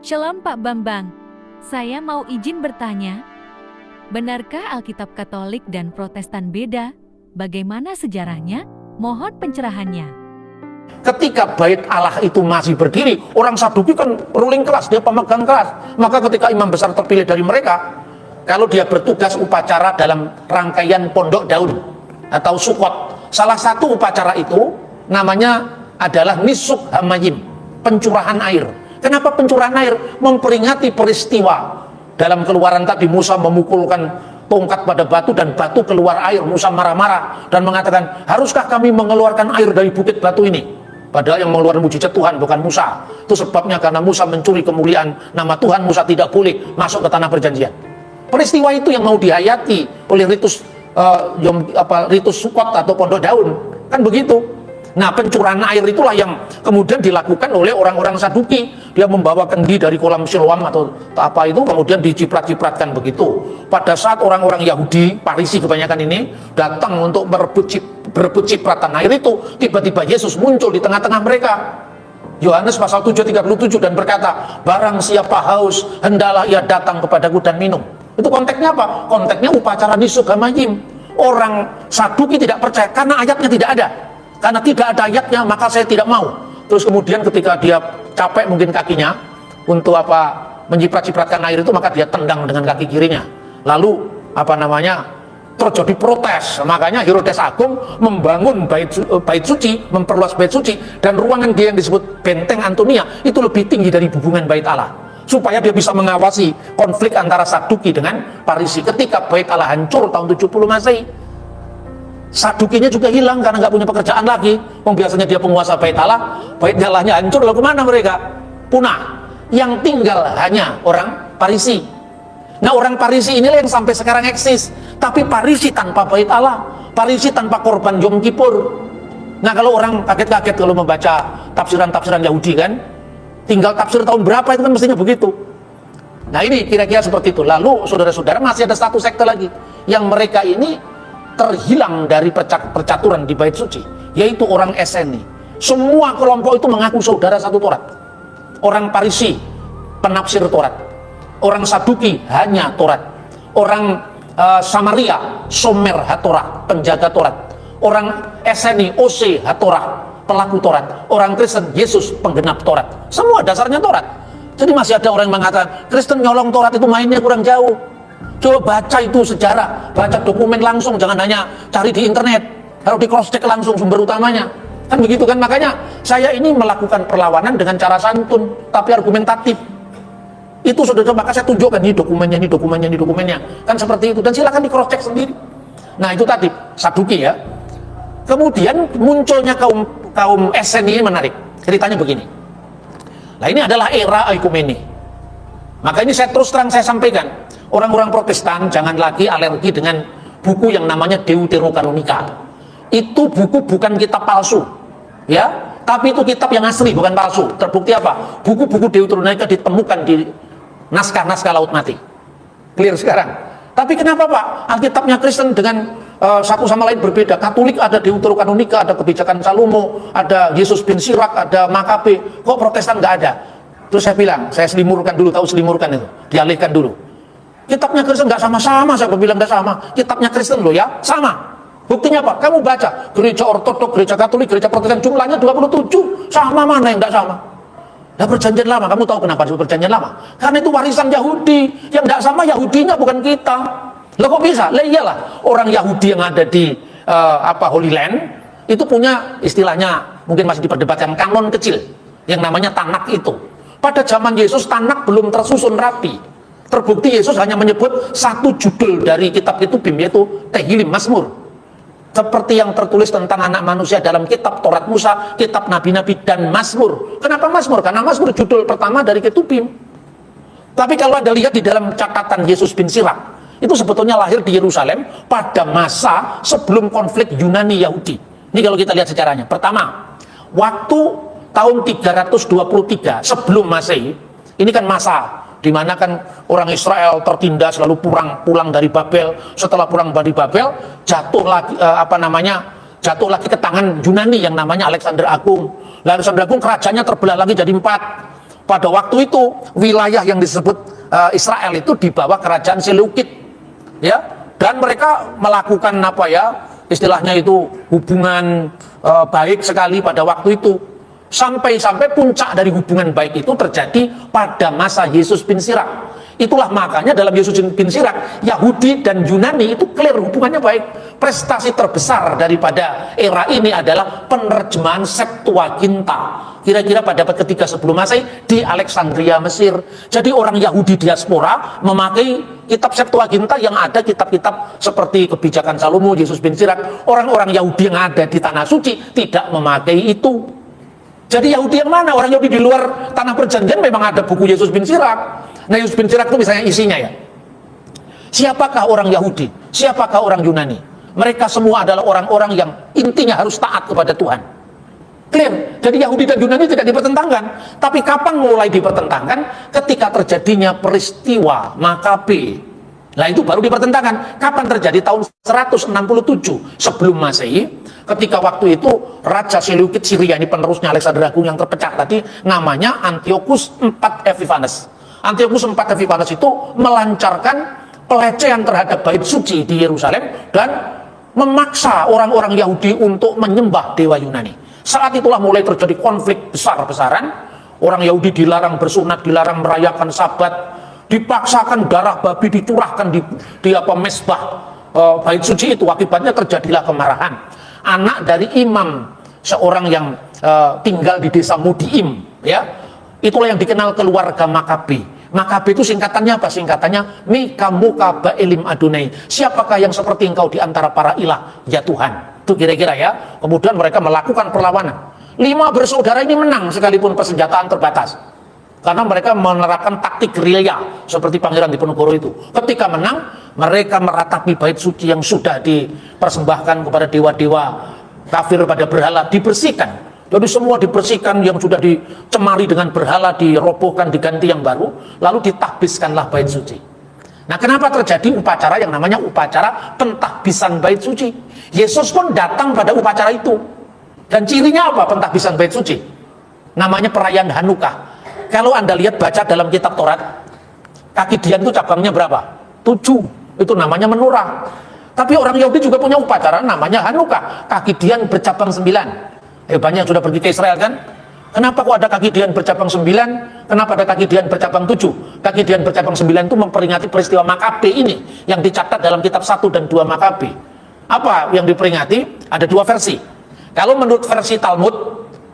Shalom Pak Bambang, saya mau izin bertanya, benarkah Alkitab Katolik dan Protestan beda? Bagaimana sejarahnya? Mohon pencerahannya. Ketika bait Allah itu masih berdiri, orang Saduki kan ruling kelas, dia pemegang kelas. Maka ketika imam besar terpilih dari mereka, kalau dia bertugas upacara dalam rangkaian pondok daun atau sukot, salah satu upacara itu namanya adalah Nisuk Hamayim, pencurahan air. Kenapa pencurahan air? Memperingati peristiwa dalam Keluaran tadi, Musa memukulkan tongkat pada batu dan batu keluar air. Musa marah-marah dan mengatakan, haruskah kami mengeluarkan air dari bukit batu ini? Padahal yang mengeluarkan mujizat Tuhan bukan Musa. Itu sebabnya karena Musa mencuri kemuliaan nama Tuhan, Musa tidak boleh masuk ke tanah perjanjian. Peristiwa itu yang mau dihayati oleh ritus ritus Sukot atau pondok daun, kan begitu. Nah, pencurahan air itulah yang kemudian dilakukan oleh orang-orang Saduki. Dia membawa kendi dari kolam Siloam atau apa itu, kemudian diciprat-cipratkan begitu. Pada saat orang-orang Yahudi, Parisi kebanyakan ini, datang untuk berebut cipratan air itu, tiba-tiba Yesus muncul di tengah-tengah mereka. Yohanes pasal 7:37 dan berkata, barang siapa haus, hendalah ia datang kepadaku dan minum. Itu konteksnya apa? Konteksnya upacara Nisuk Hamayim. Orang Saduki tidak percaya karena ayatnya tidak ada. Karena tidak ada ayatnya, maka saya tidak mau. Terus kemudian ketika dia capek mungkin kakinya untuk menciprat-cipratkan air itu, maka dia tendang dengan kaki kirinya. Lalu terjadi protes. Makanya Herodes Agung membangun bait suci, memperluas bait suci, dan ruangan dia yang disebut benteng Antonia itu lebih tinggi dari hubungan bait Allah, supaya dia bisa mengawasi konflik antara Saduki dengan Parisi. Ketika bait Allah hancur tahun 70 Masehi, Sadukinya juga hilang karena nggak punya pekerjaan lagi. Biasanya dia penguasa bait Allahnya hancur, lalu kemana mereka? Punah. Yang tinggal hanya orang Parisi. Nah, orang Parisi inilah yang sampai sekarang eksis. Tapi Parisi tanpa bait Allah, Parisi tanpa korban Yom Kippur. Nah, kalau orang kaget-kaget kalau membaca tafsiran-tafsiran Yahudi kan, tinggal tafsir tahun berapa itu kan mestinya begitu. Nah, ini kira-kira seperti itu. Lalu saudara-saudara, masih ada satu sekte lagi yang mereka ini terhilang dari percaturan di bait suci, yaitu orang Eseni. Semua kelompok itu mengaku saudara satu Taurat. Orang Parisi penafsir Taurat, orang Saduki hanya Taurat, orang Samaria Somer HaTorah, penjaga Taurat, orang Eseni Ose HaTorah, pelaku Taurat, orang Kristen Yesus penggenap Taurat. Semua dasarnya Taurat. Jadi masih ada orang yang mengatakan Kristen nyolong Taurat itu mainnya kurang jauh. Coba baca itu sejarah, baca dokumen langsung, jangan hanya cari di internet, harus di cross check langsung sumber utamanya, kan begitu kan. Makanya saya ini melakukan perlawanan dengan cara santun tapi argumentatif. Itu sudah, maka saya tunjukkan ini dokumennya, kan seperti itu, dan silakan di cross check sendiri. Nah, itu tadi Saduki ya. Kemudian munculnya kaum Eseni ini menarik. Ceritanya begini. Nah, ini adalah era ekumene. Maka ini saya terus terang saya sampaikan, orang-orang Protestan jangan lagi alergi dengan buku yang namanya Deuterokanonika. Itu buku bukan kitab palsu, ya, tapi itu kitab yang asli, bukan palsu. Terbukti apa? Buku-buku Deuterokanonika ditemukan di naskah-naskah Laut Mati. Clear sekarang. Tapi kenapa Pak? Alkitabnya Kristen dengan satu sama lain berbeda. Katolik ada Deuterokanonika, ada kebijakan Salomo, ada Yesus bin Sirak, ada Makabe. Kok Protestan nggak ada? Terus saya bilang, saya selimurkan dulu, tahu selimurkan itu, dialihkan dulu. Kitabnya Kristen nggak sama-sama, saya bilang nggak sama. Kitabnya Kristen loh ya, sama. Buktinya apa? Kamu baca, gereja Ortodok, gereja Katolik, gereja Protestan, jumlahnya 27. Sama, mana yang nggak sama? Nah, perjanjian lama, kamu tahu kenapa disebut perjanjian lama? Karena itu warisan Yahudi. Yang nggak sama Yahudinya, bukan kita. Loh kok bisa? Lah iyalah, orang Yahudi yang ada di Holy Land, itu punya istilahnya, mungkin masih diperdebatkan, kanon kecil, yang namanya Tanak itu. Pada zaman Yesus, Tanak belum tersusun rapi. Terbukti Yesus hanya menyebut satu judul dari kitab itu, yaitu Tehillim, Mazmur. Seperti yang tertulis tentang anak manusia dalam kitab Taurat Musa, kitab Nabi-Nabi, dan Mazmur. Kenapa Mazmur? Karena Mazmur judul pertama dari Ketubim. Tapi kalau Anda lihat di dalam catatan Yesus bin Sirak, itu sebetulnya lahir di Yerusalem pada masa sebelum konflik Yunani-Yahudi. Ini kalau kita lihat sejarahnya. Pertama, waktu tahun 323 sebelum Masehi, ini kan masa di mana kan orang Israel tertindas lalu pulang dari Babel. Setelah pulang dari Babel, jatuh lagi ke tangan Yunani yang namanya Alexander Agung. Lalu Alexander Agung kerajaannya terbelah lagi jadi 4. Pada waktu itu wilayah yang disebut Israel itu di bawah kerajaan Seleukid, ya, dan mereka melakukan apa ya, istilahnya itu hubungan baik sekali pada waktu itu, sampai puncak dari hubungan baik itu terjadi pada masa Yesus bin Sirak. Itulah makanya dalam Yesus bin Sirak, Yahudi dan Yunani itu clear hubungannya baik. Prestasi terbesar daripada era ini adalah penerjemahan Septuaginta, kira-kira pada abad ketiga sebelum Masehi di Alexandria, Mesir. Jadi orang Yahudi diaspora memakai kitab Septuaginta, yang ada kitab-kitab seperti Kebijakan Salomo, Yesus bin Sirak. Orang-orang Yahudi yang ada di Tanah Suci tidak memakai itu. Jadi Yahudi yang mana? Orang Yahudi di luar Tanah Perjanjian memang ada buku Yesus bin Sirak. Nah, Yesus bin Sirak itu misalnya isinya ya, siapakah orang Yahudi, siapakah orang Yunani? Mereka semua adalah orang-orang yang intinya harus taat kepada Tuhan. Clear. Jadi Yahudi dan Yunani tidak dipertentangkan. Tapi kapan mulai dipertentangkan? Ketika terjadinya peristiwa Makabe. Nah, itu baru dipertentangkan. Kapan terjadi? Tahun 167 sebelum Masehi. Ketika waktu itu Raja Seleukid Syria, ini penerusnya Alexander Agung yang terpecah tadi, namanya Antiochus IV Epiphanes. Antiochus IV Epiphanes itu melancarkan pelecehan terhadap bait suci di Yerusalem dan memaksa orang-orang Yahudi untuk menyembah dewa Yunani. Saat itulah mulai terjadi konflik besar-besaran. Orang Yahudi dilarang bersunat, dilarang merayakan Sabat, dipaksakan darah babi dicurahkan di mesbah bait suci itu. Akibatnya terjadilah kemarahan. Anak dari imam, seorang yang tinggal di desa Mudiim, ya, itulah yang dikenal keluarga Makabe. Makabe itu singkatannya apa? Singkatannya Mikamuka Baelim Adonai. Siapakah yang seperti engkau di antara para ilah, ya Tuhan. Itu kira-kira ya. Kemudian mereka melakukan perlawanan. 5 bersaudara ini menang sekalipun persenjataan terbatas, karena mereka menerapkan taktik gerilya seperti Pangeran Diponegoro itu. Ketika menang, mereka meratapi bait suci yang sudah dipersembahkan kepada dewa-dewa kafir pada berhala, dibersihkan. Jadi semua dibersihkan, yang sudah dicemari dengan berhala dirobohkan, diganti yang baru, lalu ditahbiskanlah bait suci. Nah, kenapa terjadi upacara yang namanya upacara pentahbisan bait suci? Yesus pun datang pada upacara itu. Dan cirinya apa pentahbisan bait suci? Namanya perayaan Hanukkah. Kalau Anda lihat baca dalam kitab Taurat, kaki dian itu cabangnya berapa? 7. Itu namanya menorah. Tapi orang Yahudi juga punya upacara namanya Hanukkah. Kaki dian bercabang 9. Banyak sudah pergi ke Israel kan? Kenapa kok ada kaki dian bercabang 9? Kenapa ada kaki dian bercabang 7? Kaki dian bercabang 9 itu memperingati peristiwa Makabe ini, yang dicatat dalam kitab 1 dan 2 Makabe. Apa yang diperingati? Ada 2 versi. Kalau menurut versi Talmud,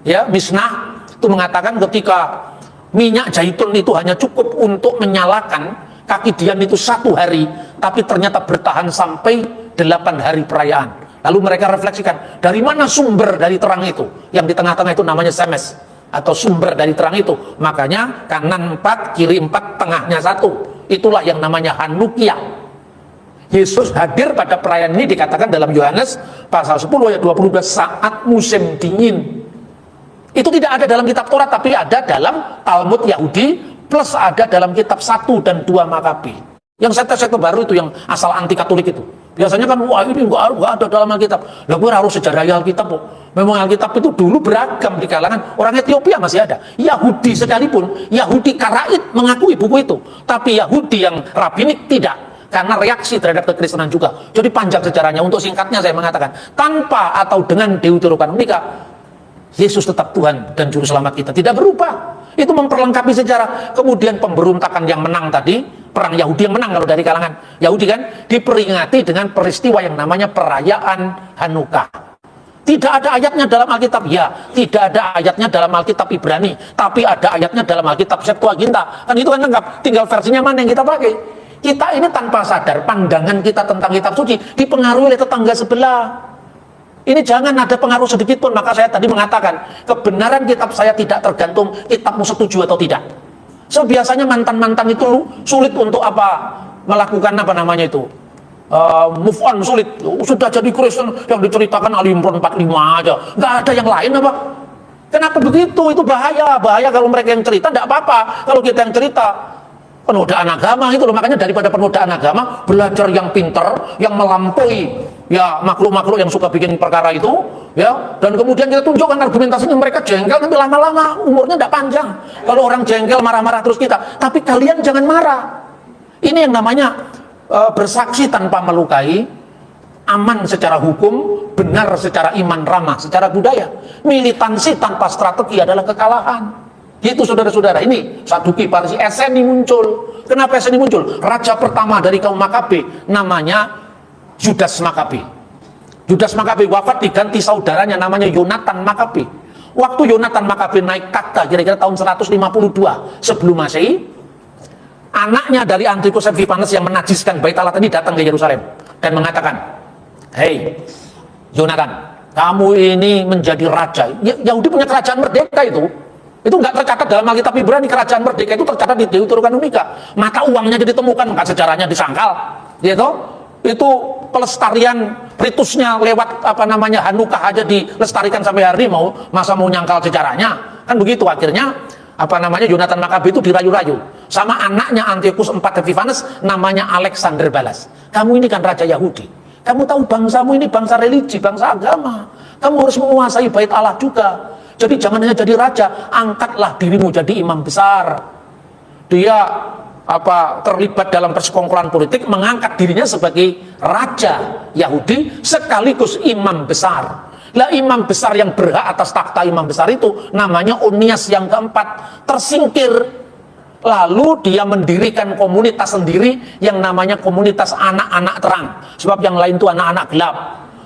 ya, Mishnah itu mengatakan ketika minyak zaitun itu hanya cukup untuk menyalakan kaki dian itu 1 hari, tapi ternyata bertahan sampai 8 hari perayaan. Lalu mereka refleksikan, dari mana sumber dari terang itu? Yang di tengah-tengah itu namanya semes, atau sumber dari terang itu. Makanya kanan 4, kiri 4, tengahnya 1. Itulah yang namanya Hanukkah. Yesus hadir pada perayaan ini dikatakan dalam Yohanes pasal 10 ayat 22, saat musim dingin. Itu tidak ada dalam kitab Taurat, tapi ada dalam Talmud Yahudi, plus ada dalam kitab 1 dan 2 Makabe. Yang sekte-sekte baru itu, yang asal anti Katolik itu. Biasanya kan, wah ini nggak ada dalam Alkitab. Lah gue harus sejarah Alkitab kok. Memang Alkitab itu dulu beragam di kalangan orang Ethiopia, masih ada. Yahudi sekalipun, Yahudi Karaid mengakui buku itu. Tapi Yahudi yang rabbinik tidak. Karena reaksi terhadap kekristenan juga. Jadi panjang sejarahnya. Untuk singkatnya saya mengatakan, tanpa atau dengan Deuterokanonika, Yesus tetap Tuhan dan Juru Selamat kita. Tidak berubah. Itu memperlengkapi sejarah. Kemudian pemberontakan yang menang tadi, perang Yahudi yang menang kalau dari kalangan Yahudi kan, diperingati dengan peristiwa yang namanya perayaan Hanukkah. Tidak ada ayatnya dalam Alkitab, ya, tidak ada ayatnya dalam Alkitab Ibrani, tapi ada ayatnya dalam Alkitab Septuaginta. Kan itu kan lengkap, tinggal versinya mana yang kita pakai. Kita ini tanpa sadar, pandangan kita tentang kitab suci dipengaruhi oleh tetangga sebelah. Ini jangan ada pengaruh sedikit pun. Maka saya tadi mengatakan, kebenaran kitab saya tidak tergantung kitabmu setuju atau tidak. So, biasanya mantan-mantan itu sulit untuk melakukan move on, sulit. Sudah jadi Kristen, yang diceritakan Ali Imran 45 aja, nggak ada yang lain apa? Kenapa begitu? Itu bahaya kalau mereka yang cerita. Tidak apa-apa kalau kita yang cerita. Penodaan agama itu loh. Makanya daripada penodaan agama, belajar yang pinter, yang melampaui ya makhluk-makhluk yang suka bikin perkara itu, Ya, dan kemudian kita tunjukkan argumentasinya, mereka jengkel tapi lama-lama umurnya tidak panjang. Kalau orang jengkel marah-marah terus kita, tapi kalian jangan marah. Ini yang namanya bersaksi tanpa melukai, aman secara hukum, benar secara iman, ramah secara budaya. Militansi tanpa strategi adalah kekalahan. Gitu saudara-saudara. Ini Saduki, Parisi, Eseni muncul. Kenapa Eseni muncul? Raja pertama dari kaum Makabe namanya Yudas Makabe. Yudas Makabe wafat diganti saudaranya namanya Yonatan Makabe. Waktu Yonatan Makabe naik takhta kira-kira tahun 152 sebelum Masehi, anaknya dari Antiochus Epiphanes yang menajiskan Bait Allah ini datang ke Yerusalem dan mengatakan, "Hei Yonatan, kamu ini menjadi raja." Yahudi punya kerajaan merdeka itu nggak tercatat dalam Alkitab Ibrani. Kerajaan merdeka itu tercatat di Deuteronomika. Mata uangnya jadi ditemukan, maka sejarahnya disangkal, gitu. Itu pelestarian ritusnya lewat Hanukah aja dilestarikan sampai hari ini, masa mau nyangkal sejarahnya, kan begitu. Akhirnya Yonatan Makabe itu dirayu-rayu sama anaknya Antiochus IV Epiphanes namanya Alexander Balas. Kamu ini kan raja Yahudi, kamu tahu bangsamu ini bangsa religi, bangsa agama, kamu harus menguasai Bait Allah juga. Jadi jangan hanya jadi raja, angkatlah dirimu jadi imam besar. Dia terlibat dalam persekongkolan politik, mengangkat dirinya sebagai raja Yahudi sekaligus imam besar. Lah imam besar yang berhak atas takhta imam besar itu namanya Onias yang keempat, tersingkir. Lalu dia mendirikan komunitas sendiri yang namanya komunitas anak-anak terang, sebab yang lain itu anak-anak gelap.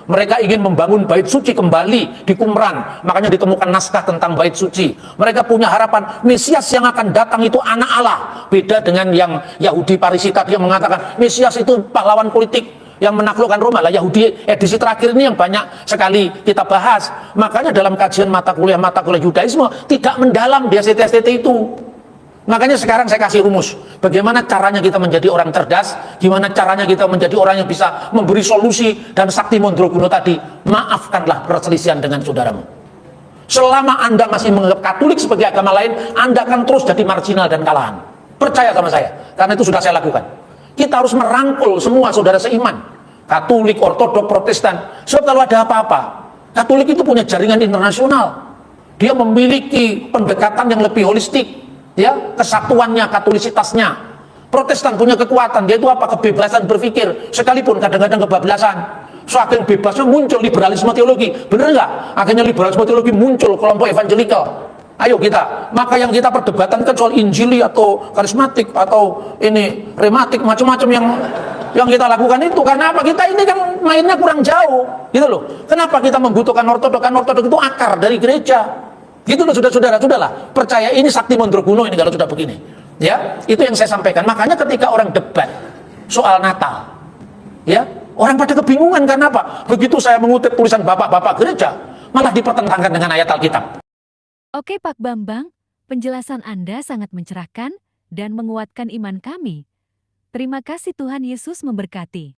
Mereka ingin membangun bait suci kembali di Qumran, makanya ditemukan naskah tentang bait suci. Mereka punya harapan Mesias yang akan datang itu anak Allah. Beda dengan yang Yahudi Parisi tadi yang mengatakan Mesias itu pahlawan politik yang menaklukkan Roma. Lah Yahudi edisi terakhir ini yang banyak sekali kita bahas. Makanya dalam kajian mata kuliah Yudaisme tidak mendalam di STT itu. Makanya sekarang saya kasih rumus, bagaimana caranya kita menjadi orang cerdas, gimana caranya kita menjadi orang yang bisa memberi solusi. Dan Sakti Mondroguno tadi, maafkanlah perselisihan dengan saudaramu. Selama Anda masih menganggap Katolik sebagai agama lain, Anda akan terus jadi marginal dan kalahan. Percaya sama saya, karena itu sudah saya lakukan. Kita harus merangkul semua saudara seiman, Katolik, Ortodok, Protestan. Sebab kalau ada apa-apa, Katolik itu punya jaringan internasional. Dia memiliki pendekatan yang lebih holistik, ya, kesatuannya, katolisitasnya. Protestan punya kekuatan, dia itu kebebasan berpikir, sekalipun kadang-kadang kebablasan. Saking bebasnya muncul liberalisme teologi, bener nggak? Akhirnya liberalisme teologi muncul kelompok evangelikal. Ayo maka yang kita perdebatkan kan soal Injili atau karismatik atau ini rematik, macam-macam yang kita lakukan itu. Karena apa? Kita ini kan mainnya kurang jauh, gitu loh. Kenapa kita membutuhkan ortodok? Kan ortodok itu akar dari gereja. Gitu loh, sudahlah, percaya ini Sakti Mondroguno ini kalau sudah begini, ya, itu yang saya sampaikan. Makanya ketika orang debat soal Natal, ya, orang pada kebingungan. Karena apa? Begitu saya mengutip tulisan bapak-bapak gereja, malah dipertentangkan dengan ayat Alkitab. Oke Pak Bambang, penjelasan Anda sangat mencerahkan dan menguatkan iman kami. Terima kasih, Tuhan Yesus memberkati.